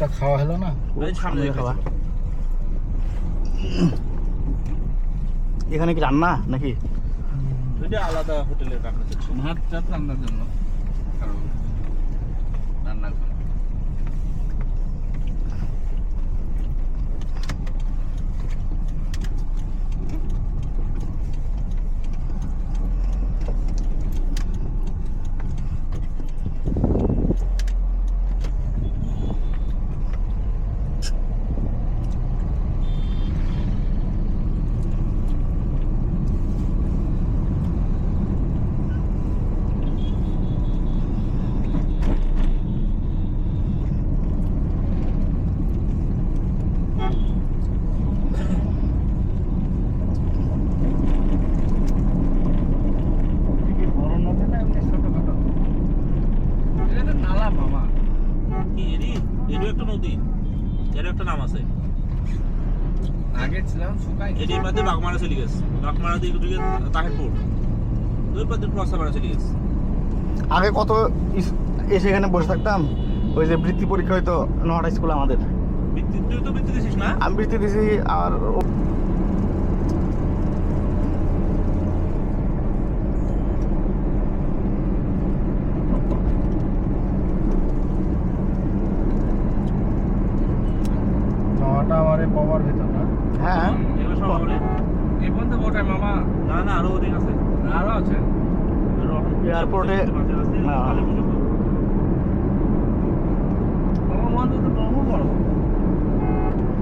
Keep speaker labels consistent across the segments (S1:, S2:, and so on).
S1: একটা খাওয়া হলো না,
S2: সামনে খাওয়া। এখানে কি রান্না নাকি?
S3: এটা আলাদা হোটেলের রান্না হচ্ছে,
S1: ভাত টাত রান্নার জন্য, রান্নার জন্য।
S3: কি এরও একটা নদী, এর একটা নাম আছে।
S1: আগে ছিলাম শুকাই,
S3: এর মধ্যে বাগমারা চলে গেছে, বাগমারা দিয়ে তাহিরপুর, দুই পাতে প্রসাবাড়া চলে গেছে।
S2: আগে কত এসে এখানে বসে থাকতাম, ওই যে বৃত্তি পরীক্ষা হইতো নহটা স্কুলে আমাদের।
S3: তুই তো বৃত্তি দিছিস না?
S2: আমি বৃত্তি দিছি। আর
S1: নটা আমার পাওয়ার ভিতর না।
S2: হ্যাঁ,
S3: এগুলো সব বলে
S1: এই পর্যন্ত বোটায় মামা,
S3: না না, আরো অধিক আছে।
S1: আরো আছে
S2: এয়ারপোর্টে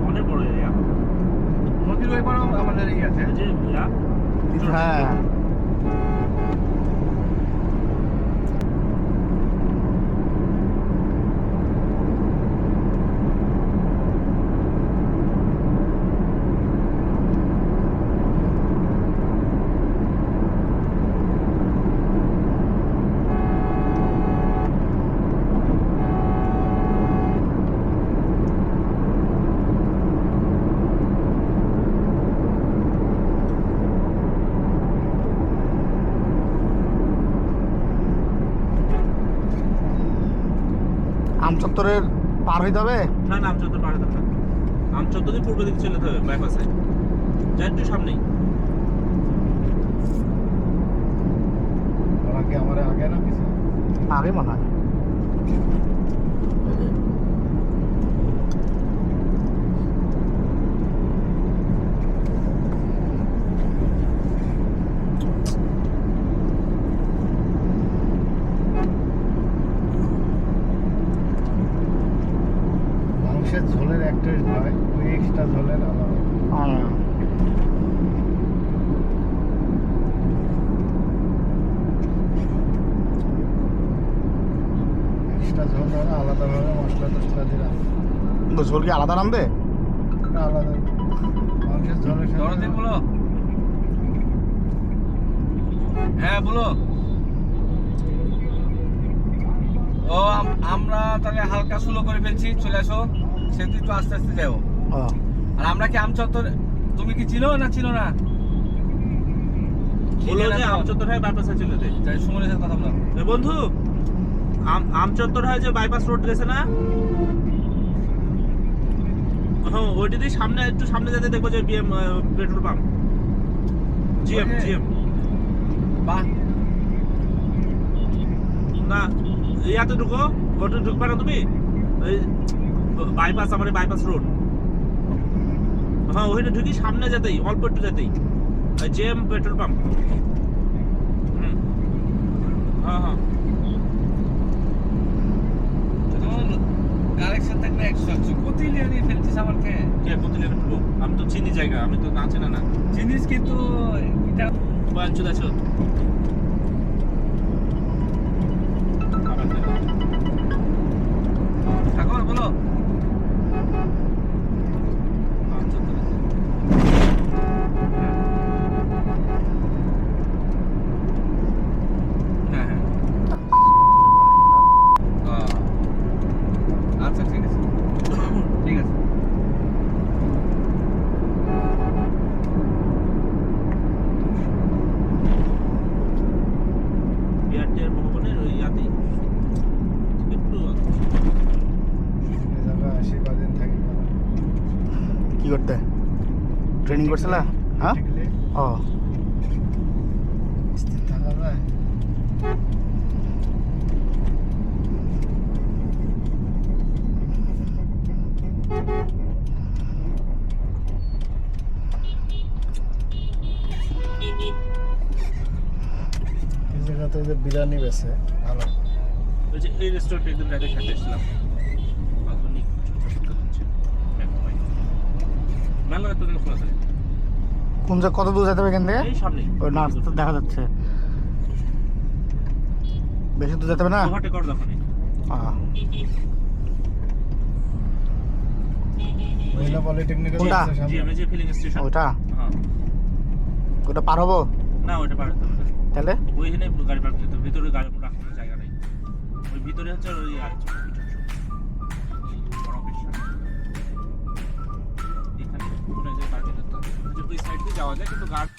S3: অনেক বড় এরিয়া।
S1: নদীর ওই পারেও আমাদের এই আছে।
S3: যে
S2: হ্যাঁ, আমচত্বরের পার হইতে হবে।
S3: না না, আমচত্বর পাড়ে থাকবে, আমচত্বর দিয়ে পূর্ব দিকে চলে যেতে হবে বাইপাসে, যা একটু সামনেই।
S1: ওরা কি আমার আগে না পিছে?
S2: আগে মনে হয়।
S1: মাংসের ঝোলের এক টেস্ট হয়, ওই এক্সট্রা ঝোলের আলাদা। এক্সট্রা ঝোল ধরে আলাদাভাবে মশলা টসলা দিলাম,
S2: তো ঝোল কি আলাদা রান্ধে?
S1: ওটা আলাদা। মাংসের ঝোলের সাথে
S4: বলো। হ্যাঁ বলো। ও আমরা তাহলে হালকা স্লো করে ফেলছি, চলে আসো। সেতু একটু আস্তে আস্তে যাও। আর আমরা কি আমচত্বর, তুমি কি চিনো না চিনো না?
S3: বলো যে আমচত্বর হয়ে বাইপাসে চলে যেতে।
S4: তাই সুমনের সাথে কথা বলো।
S3: এ বন্ধু, আমচত্বর হয়ে যে বাইপাস রোড গেছে না, হ্যাঁ ওইটা দিয়ে সামনে একটু সামনে যেতে দেখবো যে বিএম পেট্রোল পাম্প, জিএম।
S4: বাহ,
S3: না ইয়াতে ঢুকো, ওটা ঢুকবে না তুমি, ওই বাইপাস, আমার বাইপাস রোড, হ্যাঁ ওইটা ঢুকি সামনে যেতেই, অল্প একটু যেতেই জিএম পেট্রোল পাম্প। হ্যাঁ হ্যাঁ,
S4: কালেকশন থাকবে 100 কত নিয়ে ফেলছিস আমাকে?
S3: কে কোথায় ঢুকবো? আমি তো চিনি জায়গা, আমি তো না চেনা না
S4: জিনিস, কিন্তু এটা
S3: চলে আসো।
S4: ঠাকুর বলো। হ্যাঁ হ্যাঁ, আচ্ছা ঠিক আছে, ঠিক আছে।
S3: বিআরটিআর ভবনের ওই ইয়াতেই একটু
S1: এই জায়গায়
S2: কি করতে ট্রেনিং করছিল হ্যাঁ
S1: টিকলে
S2: ও
S1: স্থির থাকা যায়। এই জায়গাতে যে বিরিয়ানি বেছে ভালো।
S3: ওই যে এই রেস্টুরেন্টে একদিন রাতে খেতে এসেছিলাম আধুনিক ছোট্ট হচ্ছে মেলা তো খোলা থাকে
S2: কোন জায়গা কত দূর যেতে হবে এখান থেকে
S3: এই সামনে
S2: ওই নার্স তো দেখা যাচ্ছে বেশি দূর যেতে হবে না
S3: ঘাটে কর দোকানে
S1: মহিলা পলিটেকনিকের
S2: কোনটা?
S3: জিএমএ যে ফিলিং স্টেশন
S2: ওইটা
S3: হ্যাঁ
S2: ওটা পার হবো
S3: না ওইটা পার হতে হবে না।
S2: তাহলে
S3: ওইখানে গাড়ি পার্ক করতে হবে ভিতরে গাড়ি রাখার জায়গা নেই ওই ভিতরে হচ্ছে ওই আছে বড় অফিস এখানে কোনো যে পার্কিং করতে হবে যে ওই সাইড দিয়ে যাওয়া যায় কিন্তু গাড়ি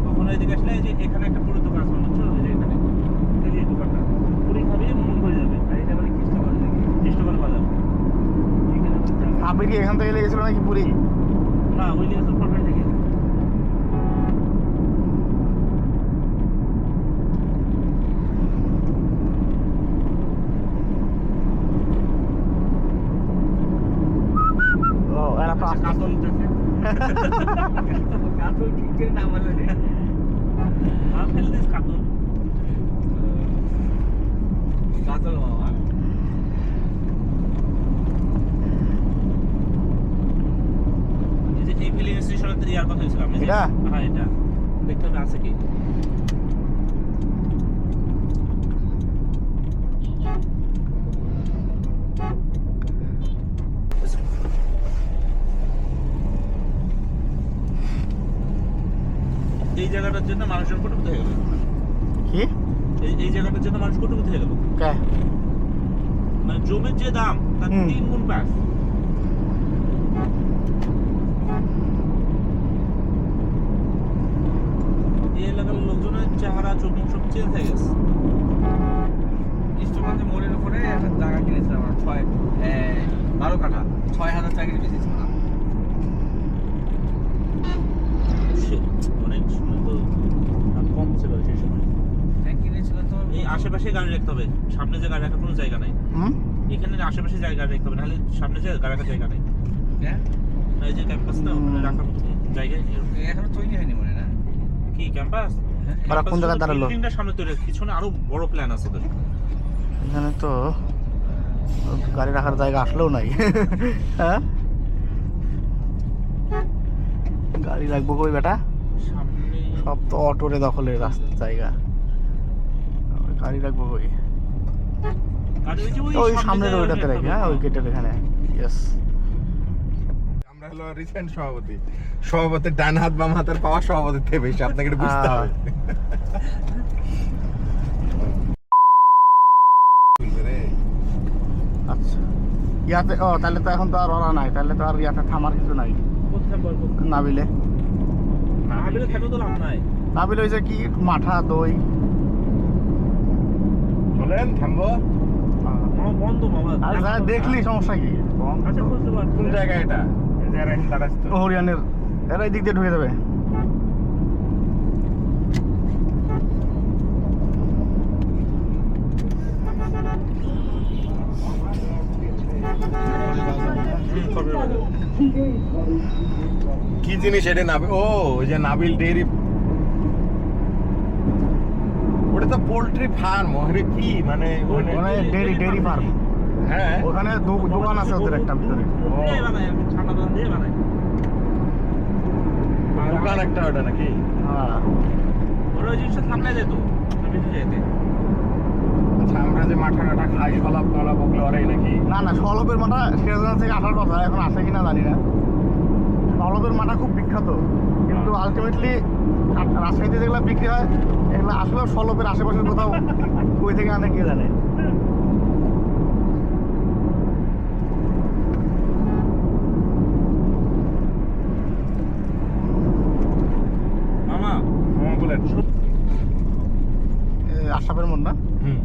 S3: কখনো এদিকে আসলে এই যে এখানে একটা পুরো দোকান আছে বুঝছো এই যে এখানে এই যে দোকানটা পুরি খাবি মন ভরে যাবে আর এটা মানে খ্রিস্টবাল বাজার এখানে তো জায়গা-
S2: আপনি কি এখান থেকে লেগেছিল নাকি পুরী
S3: না ওই দিকে তো ফরমেট থেকে
S2: ও এরা তো
S3: আচ্ছা, কাতল উঠেছে
S4: কাতল ঠিক করে না বলে রে।
S3: ফেলে দিস কাতল
S4: কাতল মামা
S3: এই যে এই ফিলিং স্টেশনের ইয়ার কথা হয়েছিল আমি
S2: এটা?
S3: হ্যাঁ এটা দেখতে হবে আছে কি এই জায়গাটার জন্য মানুষের কটুকুত হয়ে গেল
S2: কি
S3: এই জায়গাটার জন্য মানুষ কটুকুত হয়ে গেল
S2: কে
S3: মানে জমির যে দাম তার
S2: হুম।
S3: 3 গুণ প্রাইস এই এলাকার লোকজনের চেহারা চোখ মুখ সব চেঞ্জ হয়ে গেছে
S4: ইষ্টগঞ্জ মোড়ের উপরে একটা জায়গা কিনেছিলাম আমরা 12 কাঠা 6000 টাকা দিয়ে বেচেছিলাম
S3: সে অনেক সময় তো দাম কম ছিল সেই সময়
S4: হ্যাঁ কিনেছিলাম তো
S3: এই আশেপাশে গাড়ি রাখতে হবে সামনে যে গাড়ি রাখার কোনো জায়গা নাই
S2: হুম
S3: এখানে আশেপাশে জায়গা রাখতে হবে নাহলে সামনে যে গাড়ি রাখার জায়গা নাই
S4: হ্যাঁ
S3: না এই যে ক্যাম্পাস না ওখানে রাখার মতো কোনো জায়গায় নেই এরকম।
S4: এখনো তৈরি হয়নি মনে না
S3: কি ক্যাম্পাস
S2: ওরা কোন জায়গায় দাঁড়ালো?
S3: বিল্ডিংটা সামনে তৈরি হচ্ছে, পিছনে আরো বড় প্ল্যান আছে ওদের
S2: এখানে তো গাড়ি রাখার জায়গা আসলেও নাই হ্যাঁ গাড়ি রাখবো কই বেটা
S3: সামনে
S2: সব তো অটোরে দখলের রাস্তা জায়গা গাড়ি রাখবো কই
S3: গাড়ি ওই যে
S2: ওই সামনের
S3: যে
S2: ওইটাতে রাখি হ্যাঁ ওই গেটের এখানে ইয়েস
S5: আমরা হলো রিসেন্ট সভাপতি সভাপতির ডান হাত বাম হাতের পাওয়া সভাপতির থেকে বেশি আপনাকে এটা বুঝতে হবে রে।
S2: আচ্ছা ইয়াতে ও তাহলে তো এখন তো আর ওরা নাই তাহলে তো আর ইয়াতে থামার কিছু নাই
S3: কোথায় বলবো
S2: নাবিলে
S3: না আবিলে থাকলে তো লাভ নাই
S2: নাবিলে ওই যে কি মাঠা দই
S5: চলেন থামবো
S3: মামা বন্ধ মামা
S2: আর যারা দেখলি সমস্যা কি
S3: আচ্ছা বুঝতে পারছি
S5: কোন জায়গায় এটা এই যে এরা এখন দাঁড়াচ্ছে তো।
S2: হরিয়ানের এরা এই দিক দিয়ে ঢুকে যাবে
S3: খবরের বাজার
S5: কি জিনিস এটা নাবিল ও ওই যে নাবিল ডেইরি ওটা তো পোল্ট্রি ফার্ম ওখানে কি মানে
S2: ওখানে ডেরি ফার্ম
S5: হ্যাঁ
S2: ওখানে দোকান আছে ওদের একটা ভিতরে
S5: ও,
S3: দিয়ে বানায় ঠান্ডা জল দিয়ে বানায়
S5: দোকান একটা ওটা নাকি?
S2: হ্যাঁ
S3: ওরা ওই জিনিসটা থামলে যেত বেশি যেতে।
S5: আচ্ছা আমরা যে মাঠাটা খাই সলাপ টলাপ ওগুলো ওরাই নাকি?
S2: না না, সলপের মাঠা সিরাজগঞ্জ থেকে আসার কথা, এখন আসে কিনা জানি না। সলপের মাঠা খুব বিখ্যাত, কিন্তু আলটিমেটলি রাজশাহীতে যেগুলো বিক্রি হয় এগুলো আসলে সলপের আশেপাশের কোথাও কই থেকে আনে কে জানে।
S3: মামা
S5: মামা বলেন।
S2: আশরাফের মন না,
S5: হুম।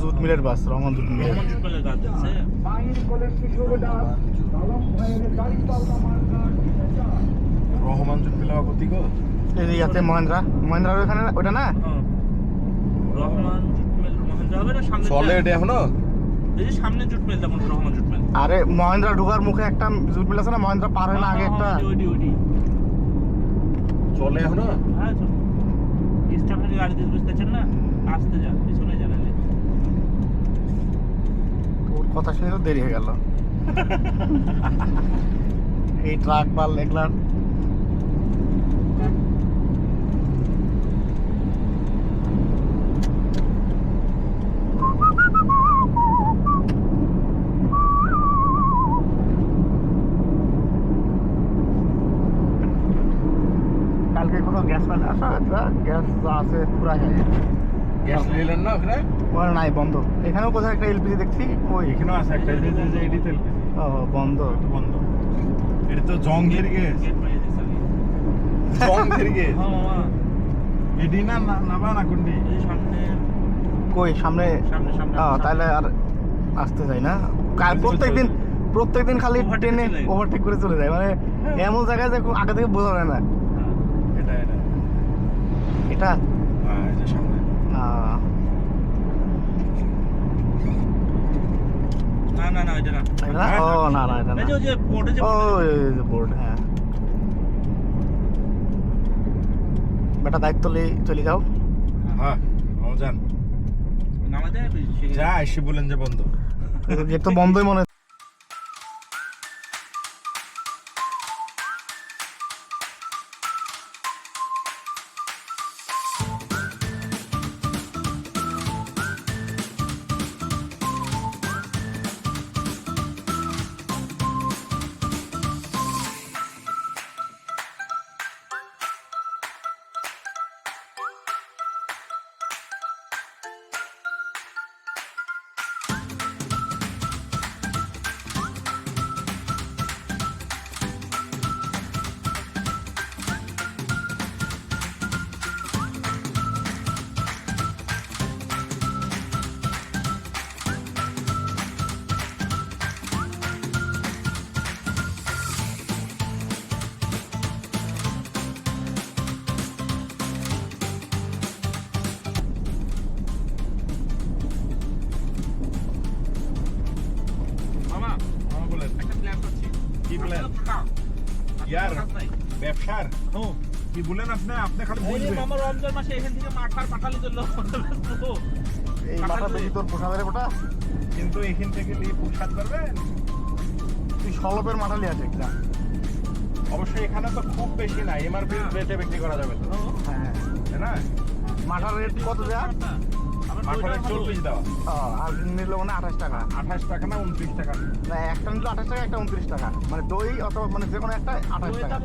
S2: জুট মিলের বাস, রহমান জুট মিলের।
S3: রহমান জুট মিলের গাছ আছে।
S5: রহমান জুট মিল গতি গো।
S2: এই যে ইয়াতে মহেন্দ্রার ওখানে ওটা না,
S3: রহমান জুট মিল মহেন্দ্র হবে না সামনে?
S5: চলে এটা এখনো?
S3: এই যে সামনে জুট মিলটা কোন রহমান জুট মিল?
S2: আরে মহেন্দ্রা ঢোকার মুখে একটা জুট মিল আছে না, মহেন্দ্রা পার হয় না আগে একটা।
S3: ওইটি
S5: চলে এখনো?
S3: হ্যাঁ চল। স্টাফের গাড়ি দিয়ে বুঝতেছেন না, আসতে যা পিছনে জানালে।
S2: তোর কথা শুনে তো দেরি হয়ে গেল। এই ট্রাক বাল এগুলার কালকে কোথাও গ্যাস পান আসা, গ্যাস আছে পুরা খাই
S5: গ্যাস নিলেন না ওখানে?
S2: ওখানে নাই, বন্ধ। এখানেও কোথাও একটা এলপিজি দেখছি, কই?
S5: এখানেও আছে একটা, এই যে এডি তেল
S2: ও বন্ধ।
S5: বন্ধ। এটা তো জঙ্গের গ্যাস।
S3: গেট মারিয়ে দিছে আমি।
S5: জঙ্গের গ্যাস।
S3: হ্যাঁ মামা
S5: এডি না নাবা না কোনটি?
S3: এই সামনে
S2: কই সামনে?
S3: সামনে সামনে
S2: তাহলে আর আসতে চাই না। কাল প্রত্যেকদিন খালি
S3: Overtake
S2: ট্রেনে
S3: চলে যায়।
S2: ওভারটেক করে চলে যায়, মানে এমন জায়গায় যে আগে থেকে বোঝা যায় না।
S5: এটা
S2: এটা
S5: হ্যাঁ এই যে সামনে।
S3: না এটা না।
S2: এটা ও না না এটা না,
S3: এই যে ওই যে বোর্ডে যে
S2: ও বোর্ড। হ্যাঁ বেটা দায়িত্ব নিয়ে চলে যাও।
S5: হ্যাঁ ও যান।
S3: নামাতে
S5: যা এসে বলেন যে বন্ধ।
S2: গেট তো বন্ধই মনে হচ্ছে।
S3: মামা
S5: মামা বলেন।
S3: একটা প্ল্যান করছি।
S5: কি প্ল্যান? ইয়ার ব্যবসার কি বলেন আপনি খালি
S3: এই যে
S5: বলবেন।
S3: মামা রমজান মাসে এখান থেকে মাঠার পাঠালি তো লোক
S2: এই মাথা বেশি তোর পোষা রে ওটা।
S5: কিন্তু এখান থেকে নিয়ে পোষাত পারবেন?
S2: তুই সলপের মাথা লিয়ে আছে একটা।
S5: অবশ্যই এখানে তো খুব বেশি না, এমআরপি রেটে বিক্রি করা যাবে তো,
S2: হ্যাঁ
S5: তাই না?
S2: মাথার রেট কত দেয়া?
S5: মাথার 40 দেওয়া,
S2: আর নিল মানে 28 টাকা।
S5: 28 টাকা না 29 টাকা?
S2: না একটা নিল 28 টাকা, একটা 29 টাকা, মানে দই অথবা মানে যে কোনো একটা 28 টাকা।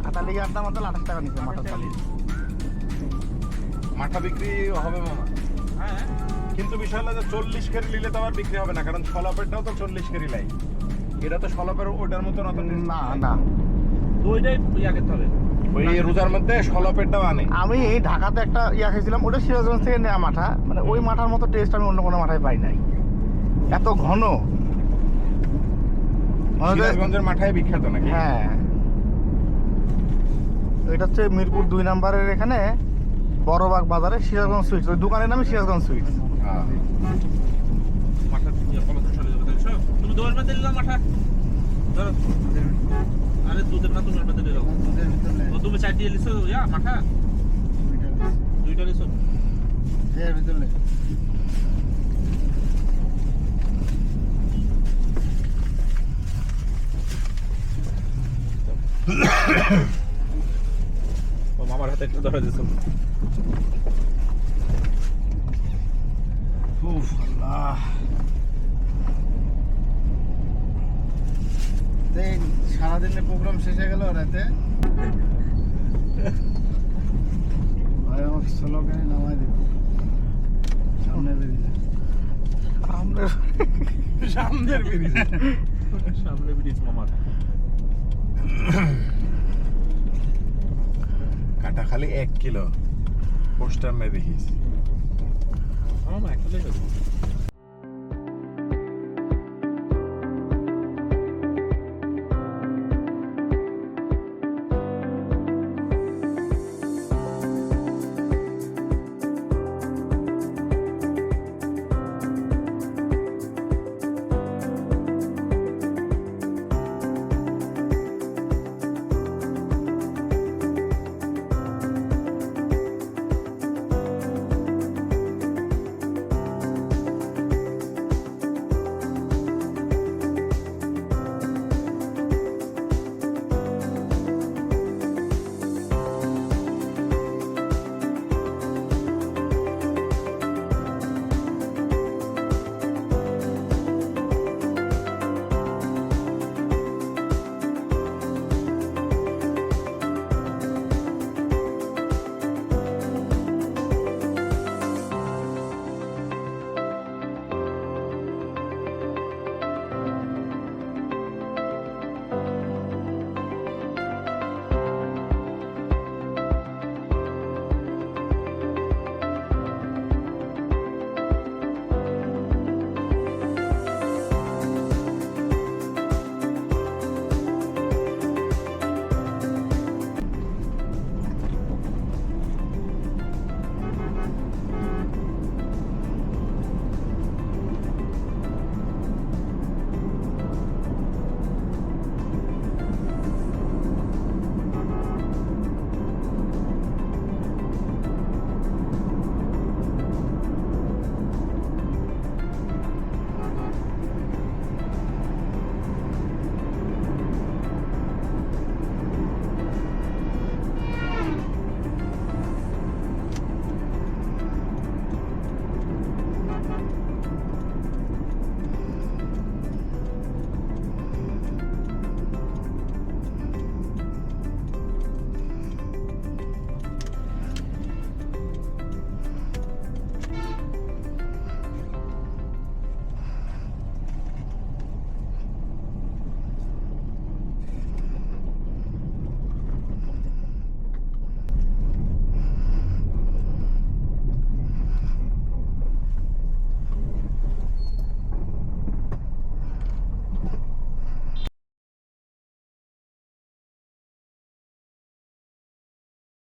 S2: আর তাহলে ইয়ার দাম হচ্ছে 28 টাকা নিচ্ছে মাথার চালি।
S5: মাথা বিক্রি হবে মামা,
S3: হ্যাঁ
S5: কিন্তু বিষয় হলো যে 40 কেজি নিলে তো আবার বিক্রি হবে না, কারণ সলাপেরটাও তো 40 কেজি লাই। এটা তো সলাপের ওটার মতো না তো।
S2: না না,
S3: ওইটাই ইয়া করতে হবে।
S5: ওই রোজার মধ্যে সলাপেরটাও আনে।
S2: আমি ঢাকাতে একটা ইয়া খেয়েছিলাম, ওটা সিরাজগঞ্জ থেকে নেওয়া মাঠা, মানে ওই মাঠার মতো টেস্ট আমি অন্য কোনো মাঠায় পাই নাই, এত ঘন। মানে যে-
S5: সিরাজগঞ্জের মাঠায় বিখ্যাত নাকি?
S2: হ্যাঁ, এটা হচ্ছে মিরপুর 2 নম্বরের এখানে বড়বাগ বাজারে সিরাজগঞ্জ সুইটস, ওই দোকানের নামই সিরাজগঞ্জ সুইটস।
S5: হ্যাঁ।
S3: মাঠা কলসে চলে যাবে দেখছো? তুমি দোয়ার মধ্যে দিলাম মাঠা ধরো। আরে দুধের না তোমার মধ্যে দিলাম। ও তুমি চারটি লিছো ইয়া মাঠা? দুইটা লিছো?
S1: এর ভিতরে
S3: ও মামার হাতে একটা ধরে দিয়েছিল।
S1: উফ আল্লাহ। এই সারাদিনের প্রোগ্রাম শেষ হয়ে গেল রাতে। ভাই আমাকে স্লো গাড়ি নামাই দিল, সামনে বেরিয়ে যায়।
S3: সামনের ব্রিজ, সামনে ব্রিজ মামার।
S5: কাটা খালি 1 কিলো পোস্টার মে দেখিস।
S3: মামা একটা লেগে